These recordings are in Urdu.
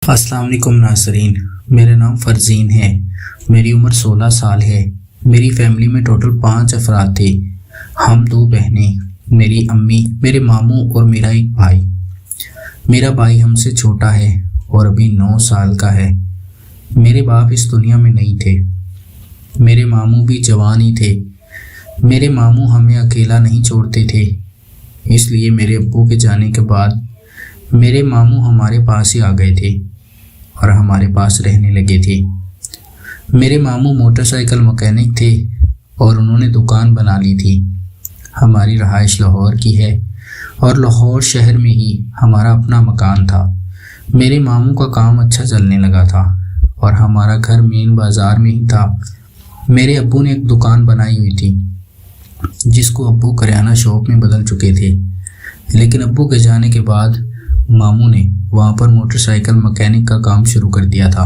السلام علیکم ناظرین، میرا نام فرزین ہے۔ میری عمر 16 سال ہے۔ میری فیملی میں ٹوٹل 5 افراد تھے۔ ہم 2 بہنیں، میری امی، میرے ماموں اور میرا ایک بھائی۔ میرا بھائی ہم سے چھوٹا ہے اور ابھی 9 سال کا ہے۔ میرے باپ اس دنیا میں نہیں تھے۔ میرے ماموں بھی جوان ہی تھے۔ میرے ماموں ہمیں اکیلا نہیں چھوڑتے تھے، اس لیے میرے ابو کے جانے کے بعد میرے ماموں ہمارے پاس ہی آ گئے تھے اور ہمارے پاس رہنے لگے تھے۔ میرے ماموں موٹر سائیکل مکینک تھے اور انہوں نے دکان بنا لی تھی۔ ہماری رہائش لاہور کی ہے اور لاہور شہر میں ہی ہمارا اپنا مکان تھا۔ میرے ماموں کا کام اچھا چلنے لگا تھا اور ہمارا گھر مین بازار میں ہی تھا۔ میرے ابو نے ایک دکان بنائی ہوئی تھی جس کو ابو کریانہ شاپ میں بدل چکے تھے، لیکن ابو کے جانے کے بعد ماموں نے وہاں پر موٹر سائیکل مکینک کا کام شروع کر دیا تھا،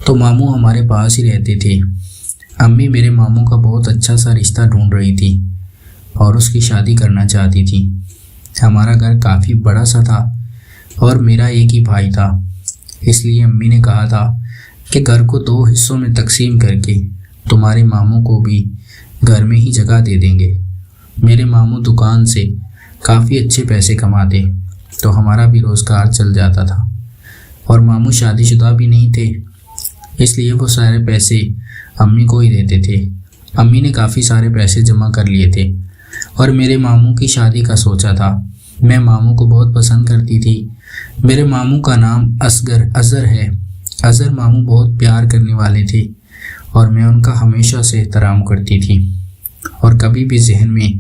تو ماموں ہمارے پاس ہی رہتے تھے۔ امی میرے ماموں کا بہت اچھا سا رشتہ ڈھونڈ رہی تھی اور اس کی شادی کرنا چاہتی تھی۔ ہمارا گھر کافی بڑا سا تھا اور میرا ایک ہی بھائی تھا، اس لیے امی نے کہا تھا کہ گھر کو 2 حصوں میں تقسیم کر کے تمہارے ماموں کو بھی گھر میں ہی جگہ دے دیں گے۔ میرے ماموں دکان سے کافی اچھے پیسے کماتے تو ہمارا بھی روزگار چل جاتا تھا، اور ماموں شادی شدہ بھی نہیں تھے، اس لیے وہ سارے پیسے امی کو ہی دیتے تھے۔ امی نے کافی سارے پیسے جمع کر لیے تھے اور میرے ماموں کی شادی کا سوچا تھا۔ میں ماموں کو بہت پسند کرتی تھی۔ میرے ماموں کا نام اظہر ہے۔ اظہر ماموں بہت پیار کرنے والے تھے اور میں ان کا ہمیشہ سے احترام کرتی تھی اور کبھی بھی ذہن میں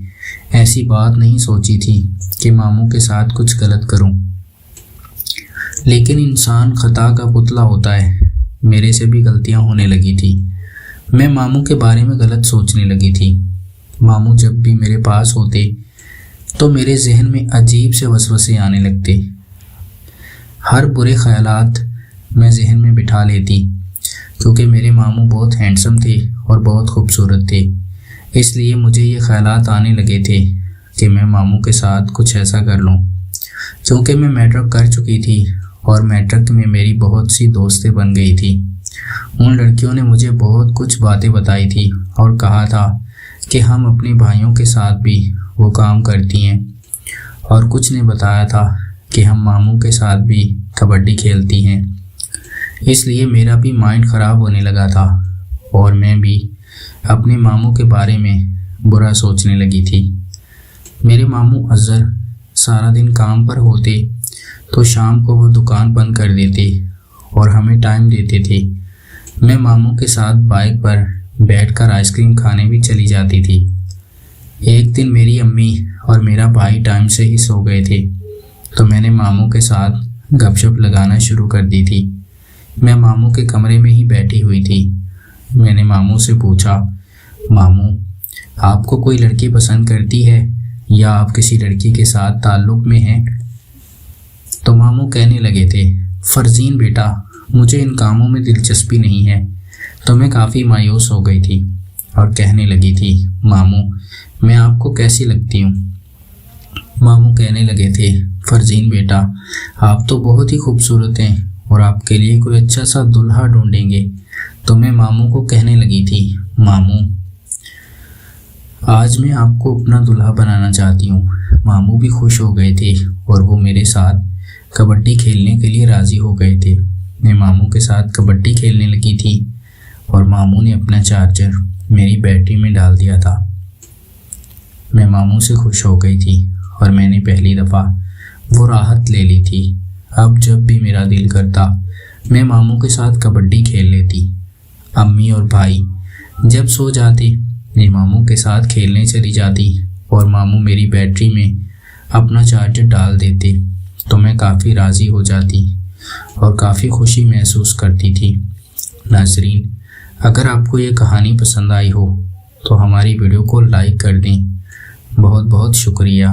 ایسی بات نہیں سوچی تھی کہ ماموں کے ساتھ کچھ غلط کروں، لیکن انسان خطا کا پتلا ہوتا ہے۔ میرے سے بھی غلطیاں ہونے لگی تھی۔ میں ماموں کے بارے میں غلط سوچنے لگی تھی۔ ماموں جب بھی میرے پاس ہوتے تو میرے ذہن میں عجیب سے وسوسے آنے لگتے۔ ہر برے خیالات میں ذہن میں بٹھا لیتی، کیونکہ میرے ماموں بہت ہینڈسم تھے اور بہت خوبصورت تھے، اس لیے مجھے یہ خیالات آنے لگے تھے کہ میں ماموں کے ساتھ کچھ ایسا کر لوں۔ چونکہ میں میٹرک کر چکی تھی اور میٹرک میں میری بہت سی دوستیں بن گئی تھی۔ ان لڑکیوں نے مجھے بہت کچھ باتیں بتائی تھی اور کہا تھا کہ ہم اپنے بھائیوں کے ساتھ بھی وہ کام کرتی ہیں، اور کچھ نے بتایا تھا کہ ہم ماموں کے ساتھ بھی کبڈی کھیلتی ہیں۔ اس لیے میرا بھی مائنڈ خراب ہونے لگا تھا اور میں بھی اپنے ماموں کے بارے میں برا سوچنے لگی تھی۔ میرے ماموں اظہر سارا دن کام پر ہوتے تو شام کو وہ دکان بند کر دیتے اور ہمیں ٹائم دیتے تھے۔ میں ماموں کے ساتھ بائک پر بیٹھ کر آئس کریم کھانے بھی چلی جاتی تھی۔ ایک دن میری امی اور میرا بھائی ٹائم سے ہی سو گئے تھے تو میں نے ماموں کے ساتھ گپ شپ لگانا شروع کر دی تھی۔ میں ماموں کے کمرے میں ہی بیٹھی ہوئی تھی۔ میں نے ماموں سے پوچھا، ماموں آپ کو کوئی لڑکی پسند کرتی ہے یا آپ کسی لڑکی کے ساتھ تعلق میں ہیں؟ تو ماموں کہنے لگے تھے، فرزین بیٹا مجھے ان کاموں میں دلچسپی نہیں ہے۔ تو میں کافی مایوس ہو گئی تھی اور کہنے لگی تھی، ماموں میں آپ کو کیسی لگتی ہوں؟ ماموں کہنے لگے تھے، فرزین بیٹا آپ تو بہت ہی خوبصورت ہیں اور آپ کے لیے کوئی اچھا سا دلہا ڈھونڈیں گے۔ تو میں ماموں کو کہنے لگی تھی، ماموں آج میں آپ کو اپنا دلہا بنانا چاہتی ہوں۔ ماموں بھی خوش ہو گئے تھے اور وہ میرے ساتھ کبڈی کھیلنے کے لیے راضی ہو گئے تھے۔ میں ماموں کے ساتھ کبڈی کھیلنے لگی تھی اور ماموں نے اپنا چارجر میری بیٹری میں ڈال دیا تھا۔ میں ماموں سے خوش ہو گئی تھی اور میں نے پہلی دفعہ وہ راحت لے لی تھی۔ اب جب بھی میرا دل کرتا میں ماموں کے ساتھ کبڈی کھیل لیتی۔ امی اور بھائی جب سو جاتے میں ماموں کے ساتھ کھیلنے چلی جاتی اور ماموں میری بیٹری میں اپنا چارجر ڈال دیتے تو میں کافی راضی ہو جاتی اور کافی خوشی محسوس کرتی تھی۔ ناظرین اگر آپ کو یہ کہانی پسند آئی ہو تو ہماری ویڈیو کو لائک کر دیں۔ بہت بہت شکریہ۔